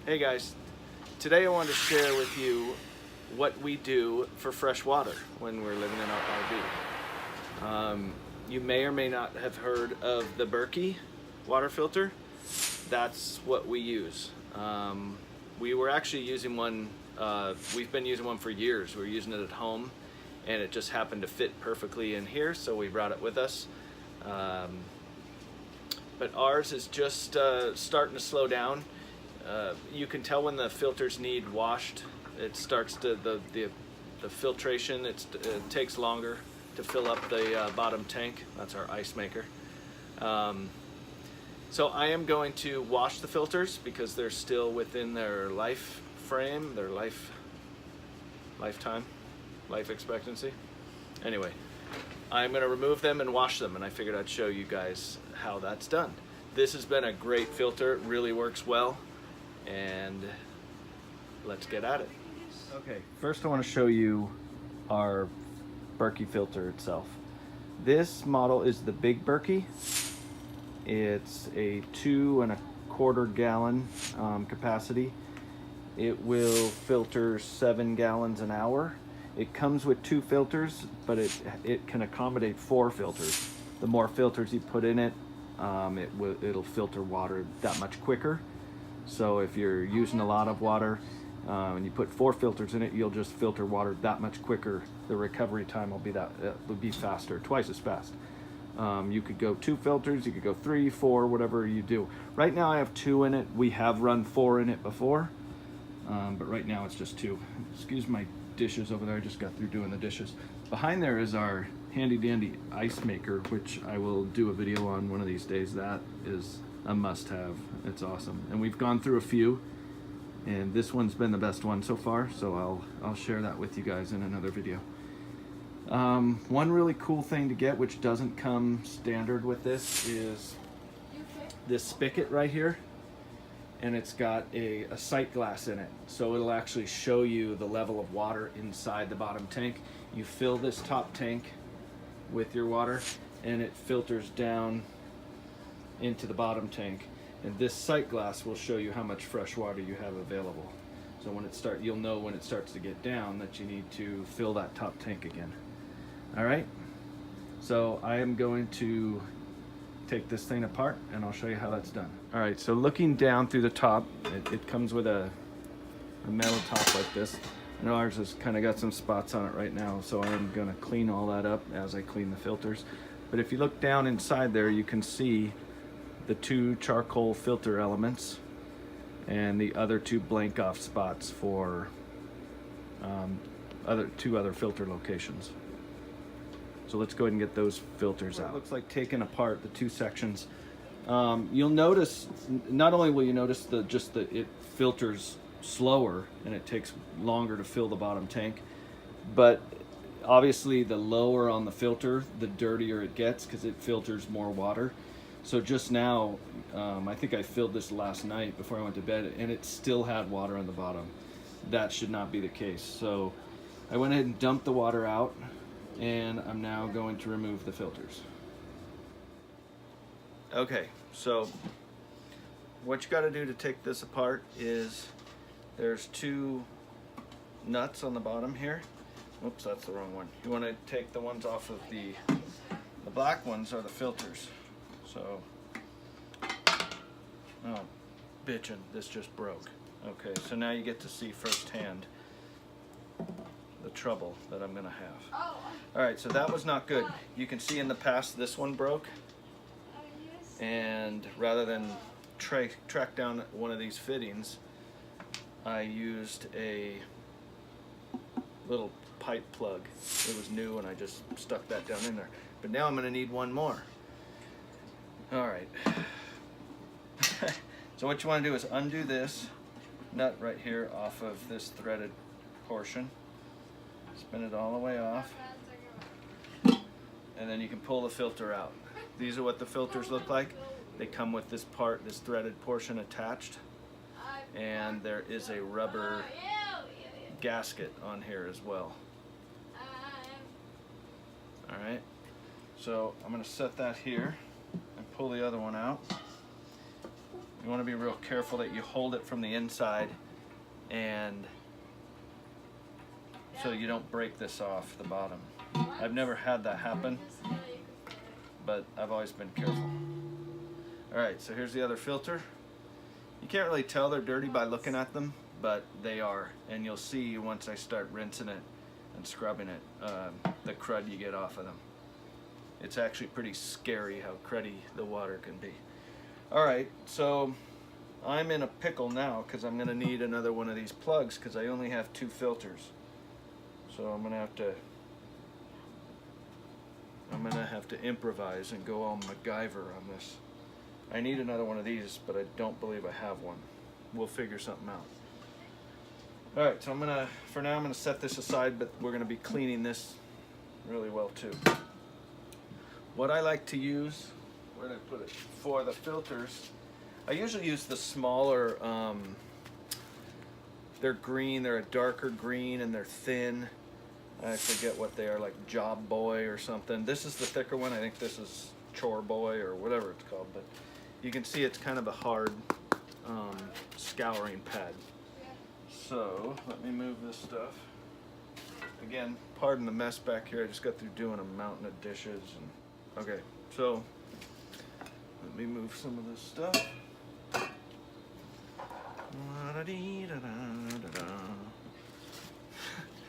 Hey guys, today I wanted to share with you what we do for fresh water when we're living in our RV. You may or may not have heard of the Berkey water filter. That's what we use. We were actually using one, we've been using one for years. We were using it at home and it just happened to fit perfectly in here, so we brought it with us. But ours is just starting to slow down. You can tell when the filters need washed. It starts to the filtration. It takes longer to fill up the bottom tank. That's our ice maker. So I am going to wash the filters because they're still within their life frame, their lifetime, life expectancy. Anyway, I'm going to remove them and wash them, and I figured I'd show you guys how that's done. This has been a great filter. It really works well. And let's get at it. Okay, first I want to show you our Berkey filter itself. This model is the big Berkey. It's a 2¼ gallon capacity. It will filter 7 gallons an hour. It comes with 2 filters, but it can accommodate 4 filters. The more filters you put in it, it'll filter water that much quicker. So if you're using a lot of water and you put 4 filters in it, you'll just filter water that much quicker. The recovery time will be faster, twice as fast. You could go 2 filters, you could go 3, 4, whatever you do. Right now I have 2 in it. We have run 4 in it before, but right now it's just 2. Excuse my dishes over there. I just got through doing the dishes. Behind there is our handy dandy ice maker, which I will do a video on one of these days. That is a must-have. It's awesome, and we've gone through a few, and this one's been the best one so far, so I'll share that with you guys in another video. One really cool thing to get, which doesn't come standard with this, is this spigot right here, and it's got a sight glass in it, so it'll actually show you the level of water inside the bottom tank. You fill this top tank with your water, and it filters down into the bottom tank, and this sight glass will show you how much fresh water you have available. So when you'll know when it starts to get down that you need to fill that top tank again. All right, so I am going to take this thing apart and I'll show you how that's done. All right, so looking down through the top, it comes with a metal top like this. I know ours has kind of got some spots on it right now, so I'm gonna clean all that up as I clean the filters. But if you look down inside there, you can see the 2 charcoal filter elements and the other 2 blank off spots for 2 other filter locations. So let's go ahead and get those filters out. It looks like taking apart the 2 sections. You'll notice, not only will you notice that it filters slower and it takes longer to fill the bottom tank, but obviously the lower on the filter, the dirtier it gets because it filters more water. So just now, I think I filled this last night before I went to bed, and it still had water on the bottom. That should not be the case. So I went ahead and dumped the water out, and I'm now going to remove the filters. Okay, so what you got to do to take this apart is there's 2 nuts on the bottom here. Oops, that's the wrong one. You want to take the ones off of the black ones are the filters. So, oh, bitchin', this just broke. Okay, so now you get to see firsthand the trouble that I'm gonna have. All right, so that was not good. You can see in the past this one broke, and rather than track down one of these fittings, I used a little pipe plug. It was new, and I just stuck that down in there. But now I'm gonna need one more. All right, so what you want to do is undo this nut right here off of this threaded portion, spin it all the way off, and then you can pull the filter out. These are what the filters look like. They come with this threaded portion attached, and there is a rubber gasket on here as well. All right, so I'm going to set that here and pull the other one out. You want to be real careful that you hold it from the inside, and so you don't break this off the bottom. I've never had that happen, but I've always been careful. Alright, so here's the other filter. You can't really tell they're dirty by looking at them, but they are, and you'll see once I start rinsing it and scrubbing it, the crud you get off of them. It's actually pretty scary how cruddy the water can be. Alright, so I'm in a pickle now because I'm going to need another one of these plugs because I only have 2 filters. So I'm going to have to improvise and go all MacGyver on this. I need another one of these, but I don't believe I have one. We'll figure something out. Alright, so for now I'm going to set this aside, but we're going to be cleaning this really well too. What I like to use, where did I put it, for the filters, I usually use the smaller, they're green, they're a darker green and they're thin. I forget what they are, like Job Boy or something. This is the thicker one. I think this is Chore Boy or whatever it's called, but you can see it's kind of a hard scouring pad. So let me move this stuff. Again, pardon the mess back here. I just got through doing a mountain of dishes. Okay, so let me move some of this stuff.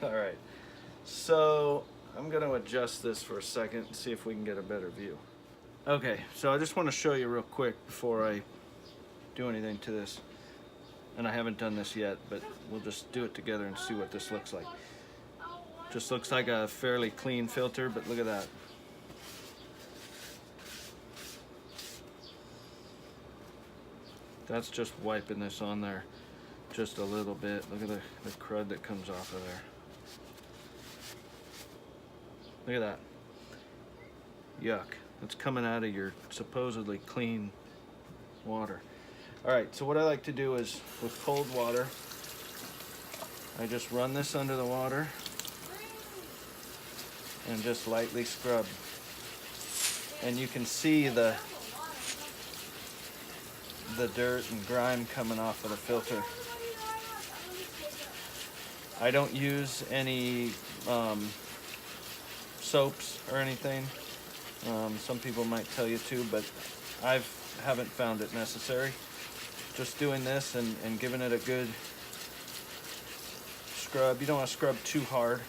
All right, so I'm going to adjust this for a second and see if we can get a better view. Okay, so I just want to show you real quick before I do anything to this. And I haven't done this yet, but we'll just do it together and see what this looks like. Just looks like a fairly clean filter, but look at that. That's just wiping this on there just a little bit. Look at the crud that comes off of there. Look at that. Yuck. It's coming out of your supposedly clean water. Alright, so what I like to do is, with cold water, I just run this under the water and just lightly scrub. And you can see the dirt and grime coming off of the filter. I don't use any soaps or anything. Some people might tell you to, but I haven't found it necessary. Just doing this and giving it a good scrub. You don't want to scrub too hard,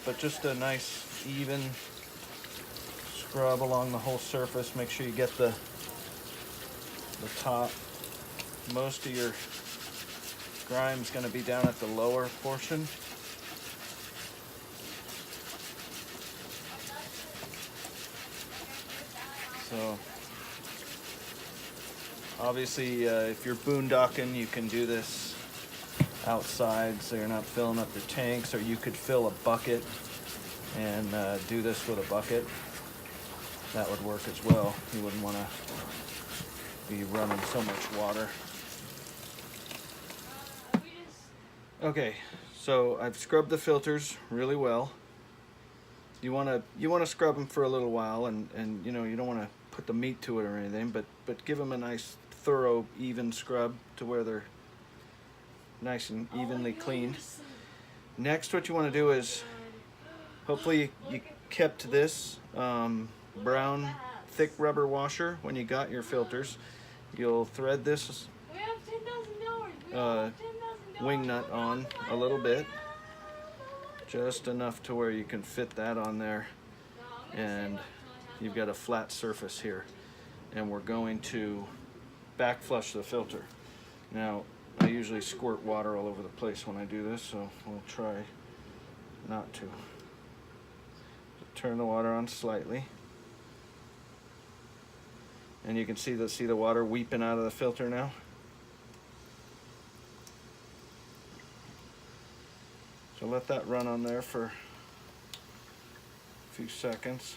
but just a nice even scrub along the whole surface. Make sure you get the top. Most of your grime is going to be down at the lower portion. So obviously if you're boondocking, you can do this outside so you're not filling up your tanks, or you could fill a bucket and do this with a bucket. That would work as well. You wouldn't want to be running so much water. Okay, so I've scrubbed the filters really well. You want to scrub them for a little while, and you know, you don't want to put the meat to it or anything, but give them a nice thorough even scrub to where they're nice and evenly cleaned. Next, what you want to do is, hopefully you kept this brown thick rubber washer when you got your filters. You'll thread this wing nut on a little bit, just enough to where you can fit that on there, and you've got a flat surface here, and we're going to back flush the filter. Now I usually squirt water all over the place when I do this, so we'll try not to. Turn the water on slightly, and you can see the water weeping out of the filter now. So let that run on there for a few seconds.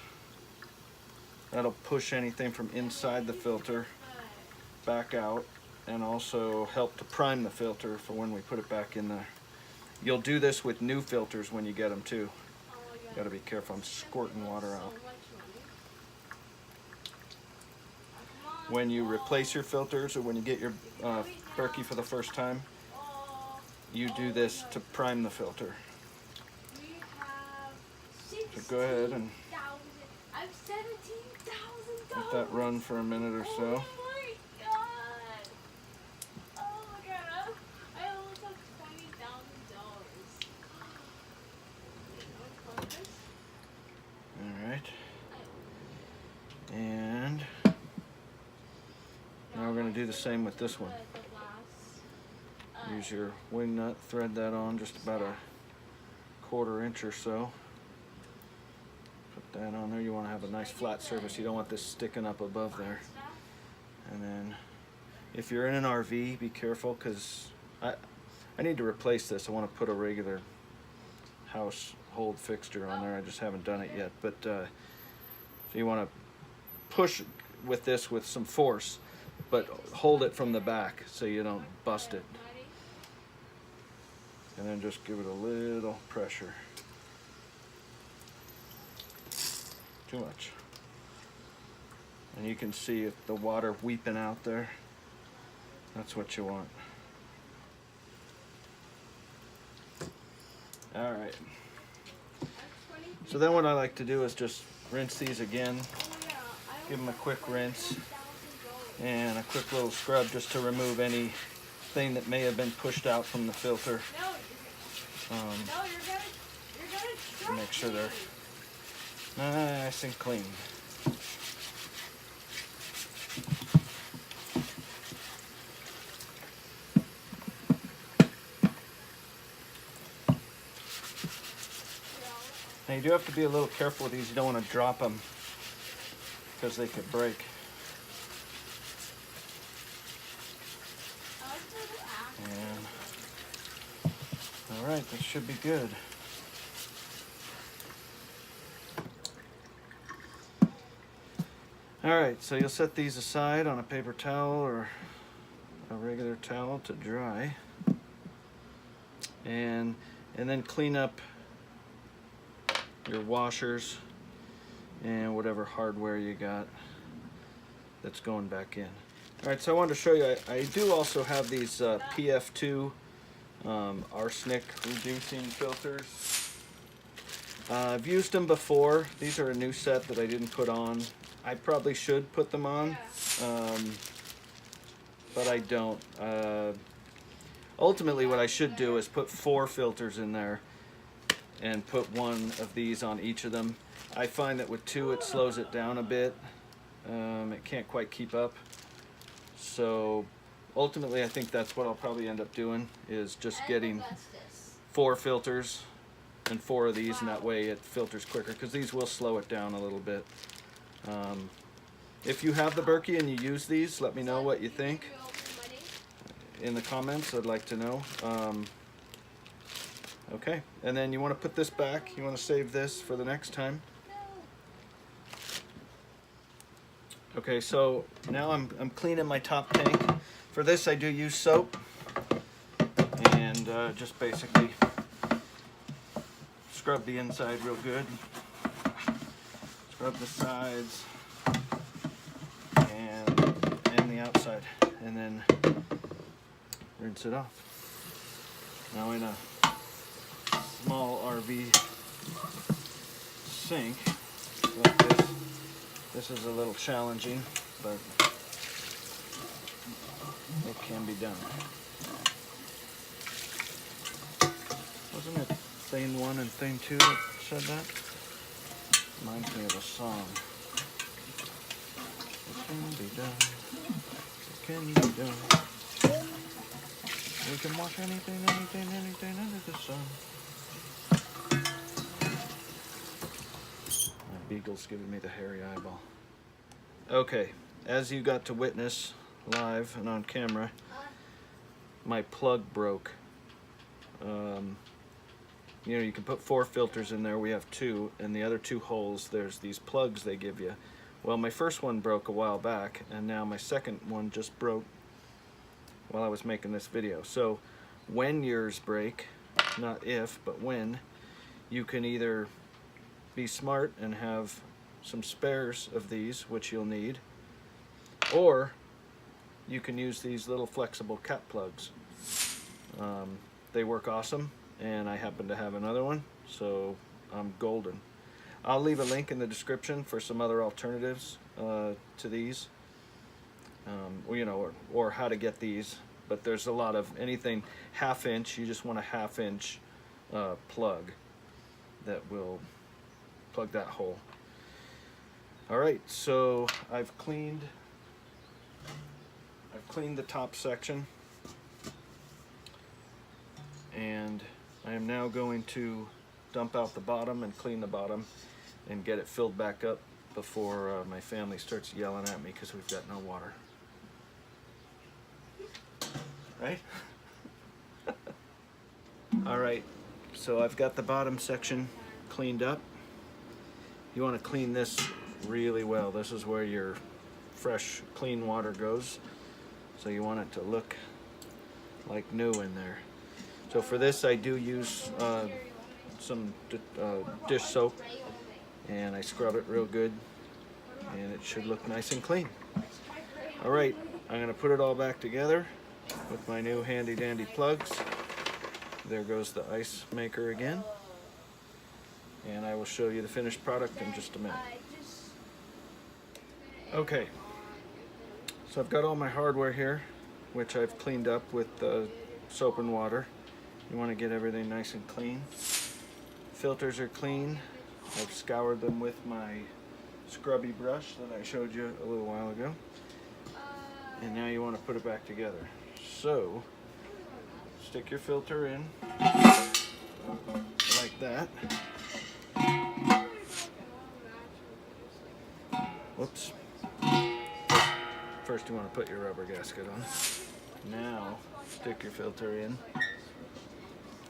That'll push anything from inside the filter back out, and also help to prime the filter for when we put it back in there. You'll do this with new filters when you get them too. You gotta be careful. I'm squirting water out. when you replace your filters or when you get your Berkey for the first time, you do this to prime the filter. So go ahead and let that run for a minute or so. Alright. And now we're going to do the same with this one. Use your wing nut, thread that on just about a 1/4 inch or so. Put that on there. You want to have a nice flat surface. You don't want this sticking up above there. And then if you're in an RV, be careful, because I need to replace this. I want to put a regular household fixture on there. I just haven't done it yet. But so you want to push with this with some force, but hold it from the back so you don't bust it. And then just give it a little pressure. Too much. And you can see if the water weeping out there. That's what you want. Alright. So then what I like to do is just rinse these again. Give them a quick rinse and a quick little scrub just to remove anything that may have been pushed out from the filter. Make sure they're nice and clean. Now you do have to be a little careful with these. You don't want to drop them because they could break. And all right, this should be good. All right, so you'll set these aside on a paper towel or a regular towel to dry, and then clean up your washers and whatever hardware you got that's going back in. All right, so I wanted to show you, I do also have these PF2 arsenic reducing filters. I've used them before. These are a new set that I didn't put on. I probably should put them on, but I don't. Ultimately, what I should do is put 4 filters in there and put 1 of these on each of them. I find that with 2 it slows it down a bit. It can't quite keep up. So ultimately I think that's what I'll probably end up doing, is just getting 4 filters and 4 of these, and that way it filters quicker, because these will slow it down a little bit. If you have the Berkey and you use these, let me know what you think in the comments. I'd like to know. Okay, and then you want to put this back. You want to save this for the next time. Okay, so now I'm cleaning my top tank. For this I do use soap, and just basically scrub the inside real good, scrub the sides and the outside, and then rinse it off. Now in a small RV sink like this is a little challenging, but it can be done. Wasn't it Thane 1 and Thane 2 that said that? Reminds me of a song. It can be done. It can be done. We can wash anything under the sun. My beagle's giving me the hairy eyeball. Okay, as you got to witness live and on camera, my plug broke. You know, you can put 4 filters in there. We have 2, and the other 2 holes, there's these plugs they give you. Well, my first one broke a while back, and now my second one just broke while I was making this video. So when yours break, not if, but when, you can either be smart and have some spares of these, which you'll need, Or you can use these little flexible cap plugs. They work awesome, and I happen to have another one, so I'm golden. I'll leave a link in the description for some other alternatives to these, or how to get these. But there's a lot of anything ½ inch. You just want a ½ inch plug that will plug that hole. All right, so I've cleaned the top section, and I am now going to dump out the bottom and clean the bottom and get it filled back up before my family starts yelling at me because we've got no water. Right? All right, so I've got the bottom section cleaned up. You want to clean this really well. This is where your fresh, clean water goes. So you want it to look like new in there. So for this, I do use some dish soap, and I scrub it real good, and it should look nice and clean. All right, I'm gonna put it all back together with my new handy dandy plugs. There goes the ice maker again, and I will show you the finished product in just a minute. Okay, so I've got all my hardware here, which I've cleaned up with soap and water. You want to get everything nice and clean. Filters are clean. I've scoured them with my scrubby brush that I showed you a little while ago. And now you want to put it back together. So, stick your filter in like that. Whoops. First you want to put your rubber gasket on. Now, stick your filter in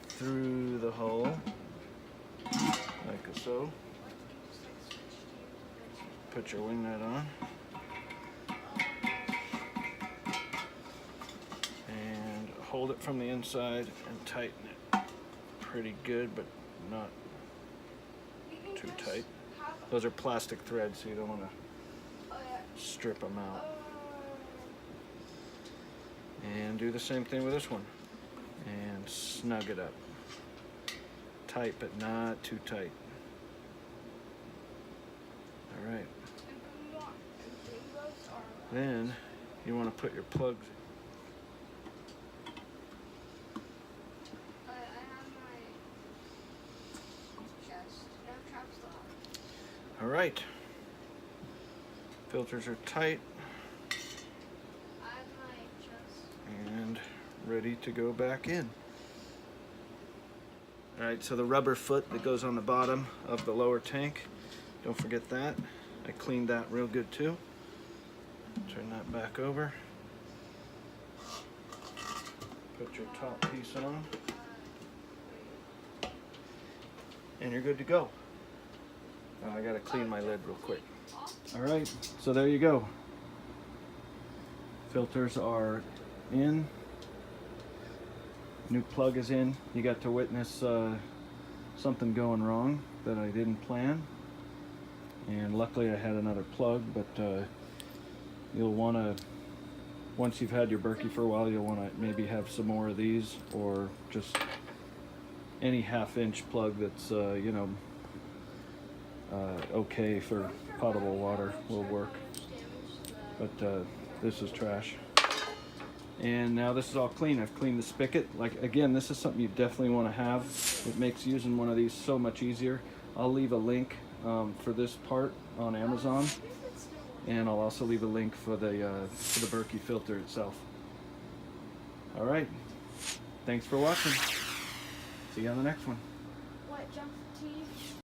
through the hole, like so. Put your wing nut on. And hold it from the inside and tighten it pretty good, but not too tight. Those are plastic threads, so you don't want to strip them out. And do the same thing with this one. And snug it up. Tight, but not too tight. All right. Then you want to put your plugs. All right. Filters are tight and ready to go back in. All right, so the rubber foot that goes on the bottom of the lower tank, don't forget that. I cleaned that real good too. Turn that back over. Put your top piece on. And you're good to go. I gotta clean my lid real quick. All right, so there you go. Filters are in. New plug is in. You got to witness something going wrong that I didn't plan. And luckily I had another plug, but you'll want to, once you've had your Berkey for a while, you'll want to maybe have some more of these, or just any ½ inch plug that's, okay for potable water will work. But this is trash. And now this is all clean. I've cleaned the spigot. Like, again, this is something you definitely want to have. It makes using one of these so much easier. I'll leave a link for this part on Amazon, and I'll also leave a link for the Berkey filter itself. All right, thanks for watching. See you on the next one. What, jump to TV?